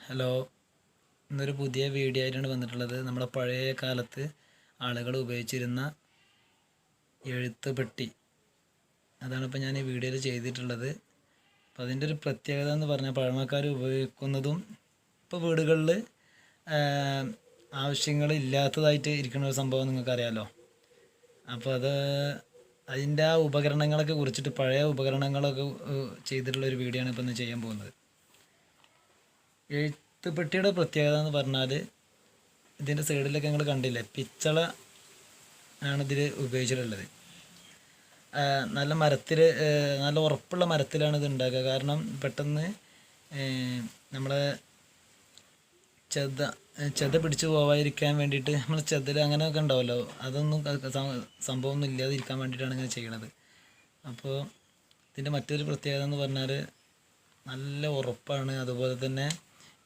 Hello, ഇന്നൊരു പുതിയ video ആയിട്ടാണ് വന്നിട്ടുള്ളത്. നമ്മുടെ പഴയ കാലത്ത് ആളുകൾ ഉപയോഗിച്ചിരുന്ന എഴുത്ത് പെട്ടി, അതാണ് ഇപ്പോൾ ഞാൻ ഈ വീഡിയോയിൽ ചെയ്തിട്ടുള്ളത്. അപ്പോൾ അതിൻ്റെ ഒരു പ്രത്യേകത എന്ന് പറഞ്ഞാൽ പഴമക്കാർ ഉപയോഗിക്കുന്നതും ഇപ്പോൾ വീടുകളിൽ ആവശ്യങ്ങളില്ലാത്തതായിട്ട് ഇരിക്കുന്ന ഒരു സംഭവം നിങ്ങൾക്കറിയാമല്ലോ. അപ്പോൾ അതിൻ്റെ ആ ഉപകരണങ്ങളൊക്കെ കുറിച്ചിട്ട് പഴയ ഉപകരണങ്ങളൊക്കെ ചെയ്തിട്ടുള്ളൊരു വീഡിയോ ആണ് ഇപ്പോൾ ഇന്ന് ചെയ്യാൻ പോകുന്നത്. എഴുത്ത് പെട്ടിയുടെ പ്രത്യേകത എന്ന് പറഞ്ഞാൽ ഇതിൻ്റെ സൈഡിലൊക്കെ നിങ്ങൾ കണ്ടില്ലേ, പിച്ചള ആണ് ഇതിൽ ഉപയോഗിച്ചിട്ടുള്ളത്. നല്ല മരത്തിൽ, നല്ല ഉറപ്പുള്ള മരത്തിലാണ് ഇത് ഉണ്ടാക്കുക. കാരണം പെട്ടെന്ന് നമ്മളെ ചെത പിടിച്ച് പോവാതിരിക്കാൻ വേണ്ടിയിട്ട് നമ്മൾ ചെതൽ അങ്ങനെയൊക്കെ ഉണ്ടാവുമല്ലോ, അതൊന്നും സംഭവമൊന്നും ഇല്ലാതിരിക്കാൻ വേണ്ടിയിട്ടാണ് ഇങ്ങനെ ചെയ്യണത്. അപ്പോൾ ഇതിൻ്റെ മറ്റൊരു പ്രത്യേകത എന്ന് പറഞ്ഞാൽ നല്ല ഉറപ്പാണ്. അതുപോലെ തന്നെ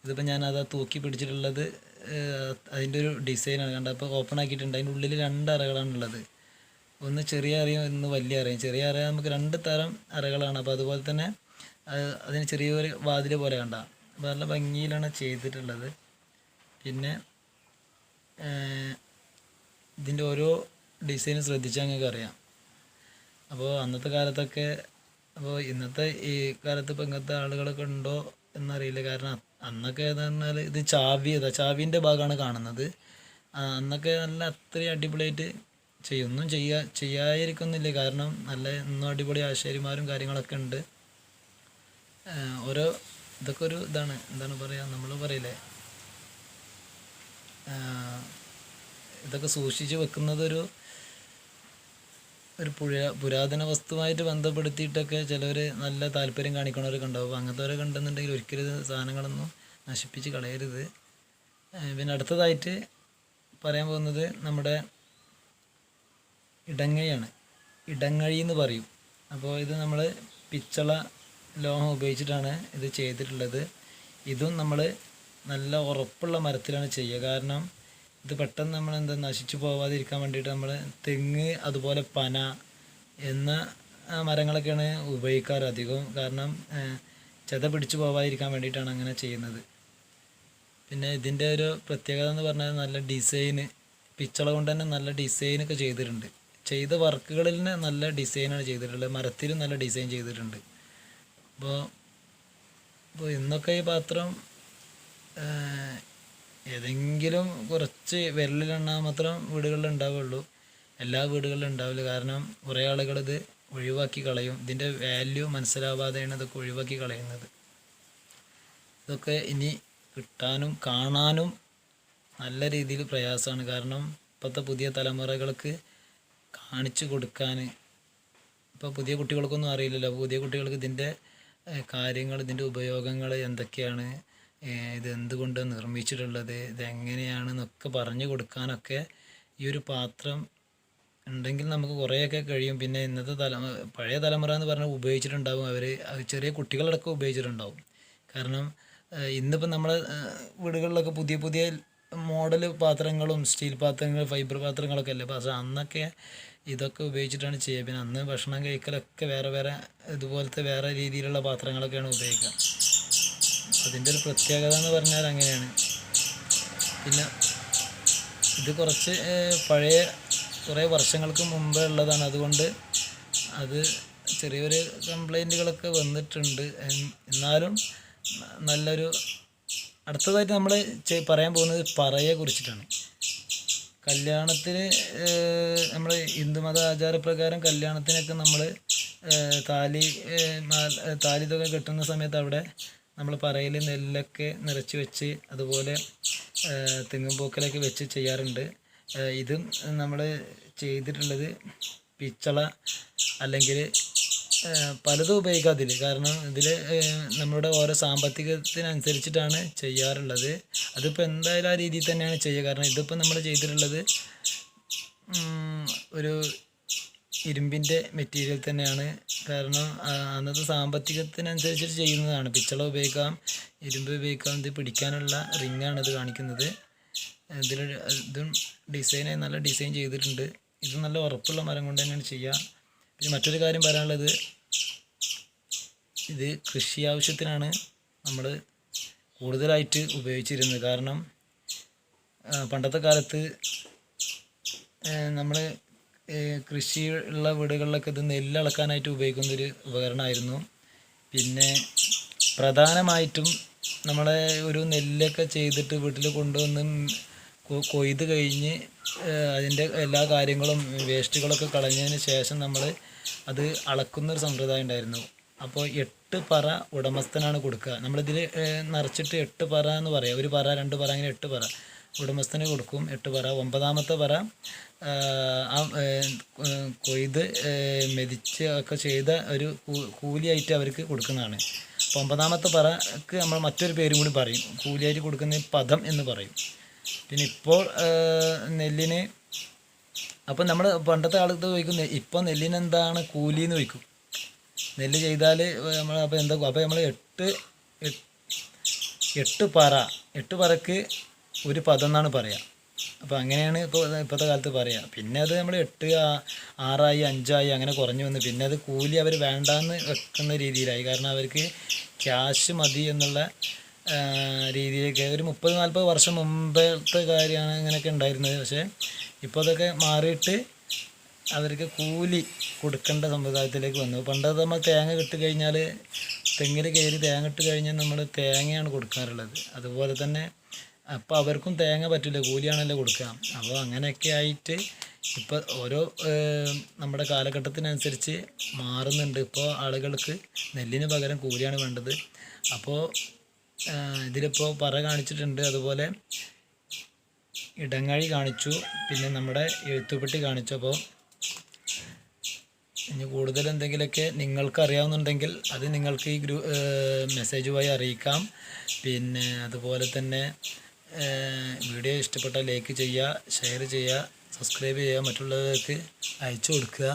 ഇതിപ്പോൾ ഞാനത് തൂക്കി പിടിച്ചിട്ടുള്ളത് അതിൻ്റെ ഒരു ഡിസൈനാണ്. കണ്ടത് അപ്പോൾ ഓപ്പൺ ആക്കിയിട്ടുണ്ട്. അതിൻ്റെ ഉള്ളിൽ 2 അറകളാണുള്ളത്. ഒന്ന് ചെറിയ അറയും ഒന്ന് വലിയ അറയും. ചെറിയ അറ നമുക്ക് 2 തരം അറകളാണ്. അപ്പോൾ അതുപോലെ തന്നെ അതിന് ചെറിയൊരു വാതിൽ പോലെ കണ്ട. അപ്പോൾ നല്ല ഭംഗിയിലാണ് ചെയ്തിട്ടുള്ളത്. പിന്നെ ഇതിൻ്റെ ഓരോ ഡിസൈനും ശ്രദ്ധിച്ചാൽ നിങ്ങൾക്ക് അറിയാം. അപ്പോൾ അന്നത്തെ കാലത്തൊക്കെ, അപ്പോൾ ഇന്നത്തെ ഈ കാലത്ത് ഇപ്പോൾ ഇങ്ങനത്തെ ആളുകളൊക്കെ ഉണ്ടോ എന്നറിയില്ല. കാരണം അന്നൊക്കെ ഏതാന്ന് പറഞ്ഞാൽ ഇത് ചാവീൻ്റെ ഭാഗമാണ് കാണുന്നത്. അന്നൊക്കെ നല്ല അത്രയും അടിപൊളിയായിട്ട് ചെയ്യും. ഒന്നും ചെയ്യാതിരിക്കുന്നില്ല. കാരണം നല്ല ഇന്നും അടിപൊളി ആശാരിമാരും കാര്യങ്ങളൊക്കെ ഉണ്ട്. ഇതൊക്കെ ഒരു എന്താണ് പറയുക, നമ്മൾ പറയില്ലേ, ഇതൊക്കെ സൂക്ഷിച്ച് വെക്കുന്നത് ഒരു പുരാതന വസ്തുവായിട്ട് ബന്ധപ്പെടുത്തിയിട്ടൊക്കെ ചിലവർ നല്ല താല്പര്യം കാണിക്കണവരൊക്കെ ഉണ്ടാവും. അപ്പോൾ അങ്ങനത്തെവരൊക്കെ ഉണ്ടെന്നുണ്ടെങ്കിൽ ഒരിക്കലും സാധനങ്ങളൊന്നും നശിപ്പിച്ച് കളയരുത്. പിന്നെ അടുത്തതായിട്ട് പറയാൻ പോകുന്നത് നമ്മുടെ ഇടങ്ങഴിയാണ്. ഇടങ്ങഴി എന്ന് പറയും. അപ്പോൾ ഇത് നമ്മൾ പിച്ചള ലോഹം ഉപയോഗിച്ചിട്ടാണ് ഇത് ചെയ്തിട്ടുള്ളത്. ഇതും നമ്മൾ നല്ല ഉറപ്പുള്ള മരത്തിലാണ് ചെയ്യുക. കാരണം ഇത് പെട്ടെന്ന് നമ്മൾ നശിച്ചു പോവാതിരിക്കാൻ വേണ്ടിയിട്ട് നമ്മൾ തെങ്ങ്, അതുപോലെ പന എന്ന മരങ്ങളൊക്കെയാണ് ഉപയോഗിക്കാറ് അധികം. കാരണം ചെത പിടിച്ചു പോവാതിരിക്കാൻ വേണ്ടിയിട്ടാണ് അങ്ങനെ ചെയ്യുന്നത്. പിന്നെ ഇതിൻ്റെ ഒരു പ്രത്യേകത എന്ന് പറഞ്ഞാൽ നല്ല ഡിസൈന്, പിച്ചള കൊണ്ട് തന്നെ നല്ല ഡിസൈനൊക്കെ ചെയ്തിട്ടുണ്ട്. ചെയ്ത വർക്കുകളിൽ തന്നെ നല്ല ഡിസൈനാണ് ചെയ്തിട്ടുള്ളത്. മരത്തിലും നല്ല ഡിസൈൻ ചെയ്തിട്ടുണ്ട്. അപ്പോൾ ഇന്നൊക്കെ ഈ പാത്രം ഏതെങ്കിലും കുറച്ച് വിരലിലെണ്ണാൻ മാത്രം വീടുകളിൽ ഉണ്ടാവുള്ളൂ. എല്ലാ വീടുകളിലും ഉണ്ടാവില്ല. കാരണം കുറേ ആളുകൾ ഇത് ഒഴിവാക്കി കളയും. ഇതിൻ്റെ വാല്യൂ മനസ്സിലാവാതെയാണ് ഇതൊക്കെ ഒഴിവാക്കി കളയുന്നത്. ഇതൊക്കെ ഇനി കിട്ടാനും കാണാനും നല്ല രീതിയിൽ പ്രയാസമാണ്. കാരണം ഇപ്പോഴത്തെ പുതിയ തലമുറകൾക്ക് കാണിച്ചു കൊടുക്കാൻ, ഇപ്പോൾ പുതിയ കുട്ടികൾക്കൊന്നും അറിയില്ലല്ലോ. പുതിയ കുട്ടികൾക്ക് ഇതിൻ്റെ കാര്യങ്ങൾ, ഇതിൻ്റെ ഉപയോഗങ്ങൾ എന്തൊക്കെയാണ്, ഇത് എന്തുകൊണ്ട് നിർമ്മിച്ചിട്ടുള്ളത്, ഇതെങ്ങനെയാണെന്നൊക്കെ പറഞ്ഞു കൊടുക്കാനൊക്കെ ഈ ഒരു പാത്രം ഉണ്ടെങ്കിൽ നമുക്ക് കുറേയൊക്കെ കഴിയും. പിന്നെ ഇന്നത്തെ പഴയ തലമുറ എന്ന് പറഞ്ഞാൽ ഉപയോഗിച്ചിട്ടുണ്ടാവും. അവർ ചെറിയ കുട്ടികളടക്കം ഉപയോഗിച്ചിട്ടുണ്ടാവും. കാരണം ഇന്നിപ്പോൾ നമ്മളെ വീടുകളിലൊക്കെ പുതിയ പുതിയ മോഡൽ പാത്രങ്ങളും സ്റ്റീൽ പാത്രങ്ങൾ, ഫൈബർ പാത്രങ്ങളൊക്കെ അല്ലേ. പക്ഷേ അന്നൊക്കെ ഇതൊക്കെ ഉപയോഗിച്ചിട്ടാണ് ചെയ്യുക. പിന്നെ അന്ന് ഭക്ഷണം കഴിക്കലൊക്കെ വേറെ ഇതുപോലത്തെ വേറെ രീതിയിലുള്ള പാത്രങ്ങളൊക്കെയാണ് ഉപയോഗിക്കുക. അതിൻ്റെ ഒരു പ്രത്യേകത എന്ന് പറഞ്ഞാൽ അങ്ങനെയാണ്. പിന്നെ ഇത് കുറച്ച് പഴയ കുറേ വർഷങ്ങൾക്ക് മുമ്പേ ഉള്ളതാണ്. അതുകൊണ്ട് അത് ചെറിയൊരു കംപ്ലൈൻറ്റുകളൊക്കെ വന്നിട്ടുണ്ട്. എന്നാലും നല്ലൊരു, അടുത്തതായിട്ട് നമ്മൾ പറയാൻ പോകുന്നത് പറയെ കുറിച്ചിട്ടാണ്. കല്യാണത്തിന് നമ്മൾ ഹിന്ദുമത ആചാരപ്രകാരം കല്യാണത്തിനൊക്കെ നമ്മൾ താലി ഇതൊക്കെ കെട്ടുന്ന സമയത്ത് അവിടെ നമ്മൾ പറയിൽ നെല്ലൊക്കെ നിറച്ച് വെച്ച്, അതുപോലെ തെങ്ങും പൂക്കലൊക്കെ വെച്ച് ചെയ്യാറുണ്ട്. ഇതും നമ്മൾ ചെയ്തിട്ടുള്ളത് പിച്ചള അല്ലെങ്കിൽ പലതും ഉപയോഗിക്കാം അതിൽ. കാരണം ഇതിൽ നമ്മളുടെ ഓരോ സാമ്പത്തികത്തിനനുസരിച്ചിട്ടാണ് ചെയ്യാറുള്ളത്. അതിപ്പോൾ എന്തായാലും ആ രീതിയിൽ തന്നെയാണ് ചെയ്യുക. കാരണം ഇതിപ്പോൾ നമ്മൾ ചെയ്തിട്ടുള്ളത് ഒരു ഇരുമ്പിൻ്റെ മെറ്റീരിയൽ തന്നെയാണ്. കാരണം അന്നത്തെ സാമ്പത്തികത്തിനനുസരിച്ചിട്ട് ചെയ്യുന്നതാണ്. പിച്ചള ഉപയോഗിക്കാം, ഇരുമ്പ് ഉപയോഗിക്കാം. ഇത് പിടിക്കാനുള്ള റിങ്ങാണ് ഇത് കാണിക്കുന്നത്. ഇതും നല്ല ഡിസൈൻ ചെയ്തിട്ടുണ്ട്. ഇത് നല്ല ഉറപ്പുള്ള മരം കൊണ്ട് തന്നെയാണ് ചെയ്യുക. പിന്നെ മറ്റൊരു കാര്യം പറയാനുള്ളത്, ഇത് കൃഷി ആവശ്യത്തിനാണ് നമ്മൾ കൂടുതലായിട്ട് ഉപയോഗിച്ചിരുന്നത്. കാരണം പണ്ടത്തെ കാലത്ത് നമ്മൾ കൃഷി ഉള്ള വീടുകളിലൊക്കെ ഇത് നെല്ല് അളക്കാനായിട്ട് ഉപയോഗിക്കുന്നൊരു ഉപകരണമായിരുന്നു. പിന്നെ പ്രധാനമായിട്ടും നമ്മളെ ഒരു നെല്ലൊക്കെ ചെയ്തിട്ട് വീട്ടിൽ കൊണ്ടുവന്ന് കൊയ്ത് കഴിഞ്ഞ് അതിൻ്റെ എല്ലാ കാര്യങ്ങളും വേസ്റ്റുകളൊക്കെ കളഞ്ഞതിന് ശേഷം നമ്മൾ അത് അളക്കുന്നൊരു സമ്പ്രദായം ഉണ്ടായിരുന്നു. അപ്പോൾ 8 പറ ഉടമസ്ഥനാണ് കൊടുക്കുക. നമ്മളിതിൽ നിറച്ചിട്ട് 8 പറ എന്ന് പറയാം. 1 പറ 2 പറ അങ്ങനെ 8 പറ ഉടമസ്ഥന് കൊടുക്കും. 8 പറ. 9ാമത്തെ പറ കൊയ്ത് മെതിച്ച് ഒക്കെ ചെയ്ത ഒരു കൂലിയായിട്ട് അവർക്ക് കൊടുക്കുന്നതാണ്. അപ്പോൾ 9ാമത്തെ പറക്ക് നമ്മൾ മറ്റൊരു പേരും കൂടി പറയും. കൂലിയായിട്ട് കൊടുക്കുന്ന പദം എന്ന് പറയും. പിന്നെ ഇപ്പോൾ നെല്ലിന് അപ്പം നമ്മൾ പണ്ടത്തെ കാലത്ത് ചോദിക്കും ഇപ്പോൾ നെല്ലിന് എന്താണ് കൂലി എന്ന് ചോദിക്കും. നെല്ല് ചെയ്താൽ നമ്മൾ അപ്പോൾ എന്താ അപ്പോൾ നമ്മൾ 8 പറ 8 പറക്ക് 1 പദം എന്നാണ് പറയുക. അപ്പോൾ അങ്ങനെയാണ് ഇപ്പോഴത്തെ കാലത്ത് പറയുക. പിന്നെ അത് നമ്മൾ 8 6 5 അങ്ങനെ കുറഞ്ഞു വന്ന് പിന്നെ അത് കൂലി അവർ വേണ്ടാന്ന് വെക്കുന്ന രീതിയിലായി. കാരണം അവർക്ക് ക്യാഷ് മതി എന്നുള്ള രീതിയിലേക്ക് ഒരു 30-40 വർഷം മുമ്പത്തെ കാര്യമാണ് ഇങ്ങനെയൊക്കെ ഉണ്ടായിരുന്നത്. പക്ഷേ ഇപ്പോൾ അതൊക്കെ മാറിയിട്ട് അവർക്ക് കൂലി കൊടുക്കേണ്ട സമ്പ്രദായത്തിലേക്ക് വന്നു. പണ്ടത് നമ്മൾ തേങ്ങ കിട്ടി കഴിഞ്ഞാൽ തെങ്ങിൽ കയറി തേങ്ങ ഇട്ട് കഴിഞ്ഞാൽ നമ്മൾ തേങ്ങയാണ് കൊടുക്കാറുള്ളത്. അതുപോലെ തന്നെ അപ്പോൾ അവർക്കും തേങ്ങ പറ്റില്ല, കൂലിയാണല്ലോ കൊടുക്കുക. അപ്പോൾ അങ്ങനെയൊക്കെ ആയിട്ട് ഇപ്പോൾ ഓരോ നമ്മുടെ കാലഘട്ടത്തിനനുസരിച്ച് മാറുന്നുണ്ട്. ഇപ്പോൾ ആളുകൾക്ക് നെല്ലിന് പകരം കൂലിയാണ് വേണ്ടത്. അപ്പോൾ ഇതിലിപ്പോൾ പറ കാണിച്ചിട്ടുണ്ട്, അതുപോലെ ഇടങ്ങഴി കാണിച്ചു, പിന്നെ നമ്മുടെ എഴുത്തുപെട്ടി കാണിച്ചു. അപ്പോൾ ഇനി കൂടുതൽ എന്തെങ്കിലുമൊക്കെ നിങ്ങൾക്ക് അറിയാവുന്നുണ്ടെങ്കിൽ അത് നിങ്ങൾക്ക് ഈ മെസ്സേജ് വഴി അറിയിക്കാം. പിന്നെ അതുപോലെ തന്നെ വീഡിയോ ഇഷ്ടപ്പെട്ടാൽ ലൈക്ക് ചെയ്യുക, ഷെയർ ചെയ്യുക, സബ്സ്ക്രൈബ് ചെയ്യുക, മറ്റുള്ളവർക്ക് അയച്ചു കൊടുക്കുക.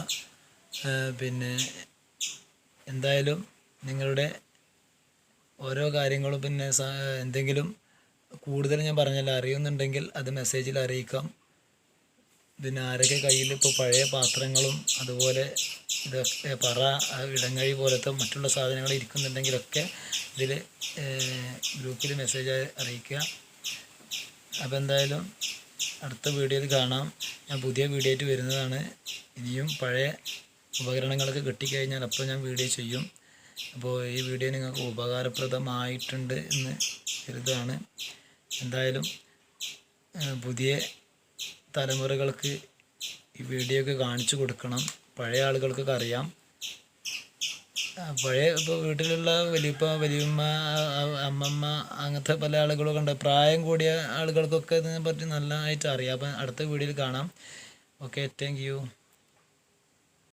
പിന്നെ എന്തായാലും നിങ്ങളുടെ ഓരോ കാര്യങ്ങളും പിന്നെ എന്തെങ്കിലും കൂടുതൽ ഞാൻ പറഞ്ഞല്ലോ അറിയുന്നുണ്ടെങ്കിൽ അത് മെസ്സേജിൽ അറിയിക്കാം. പിന്നെ ആരൊക്കെ കയ്യിൽ ഇപ്പോൾ പഴയ പാത്രങ്ങളും അതുപോലെ ഇതൊക്കെ പറ ഇടങ്ങഴി പോലത്തെ മറ്റുള്ള സാധനങ്ങൾ ഇരിക്കുന്നുണ്ടെങ്കിലൊക്കെ ഇതിൽ ഗ്രൂപ്പിൽ മെസ്സേജ് അറിയിക്കുക. അപ്പോൾ എന്തായാലും അടുത്ത വീഡിയോയിൽ കാണാം. ഞാൻ പുതിയ വീഡിയോ ആയിട്ട് വരുന്നതാണ്. ഇനിയും പഴയ ഉപകരണങ്ങളൊക്കെ കിട്ടിക്കഴിഞ്ഞാൽ അപ്പോൾ ഞാൻ വീഡിയോ ചെയ്യും. അപ്പോൾ ഈ വീഡിയോ നിങ്ങൾക്ക് ഉപകാരപ്രദമായിട്ടുണ്ട് എന്ന് കരുതാണ്. എന്തായാലും പുതിയ തലമുറകൾക്ക് ഈ വീഡിയോ ഒക്കെ കാണിച്ചു കൊടുക്കണം. പഴയ ആളുകൾക്കൊക്കെ അറിയാം. പഴയ ഇപ്പോൾ വീട്ടിലുള്ള വലിയമ്മ അമ്മമ്മ അങ്ങനത്തെ പല ആളുകളൊക്കെ ഉണ്ട്. പ്രായം കൂടിയ ആളുകൾക്കൊക്കെ ഇതിനെ പറ്റി നല്ലതായിട്ട് അറിയാം. അപ്പം അടുത്ത വീഡിയോയിൽ കാണാം. Okay, thank you.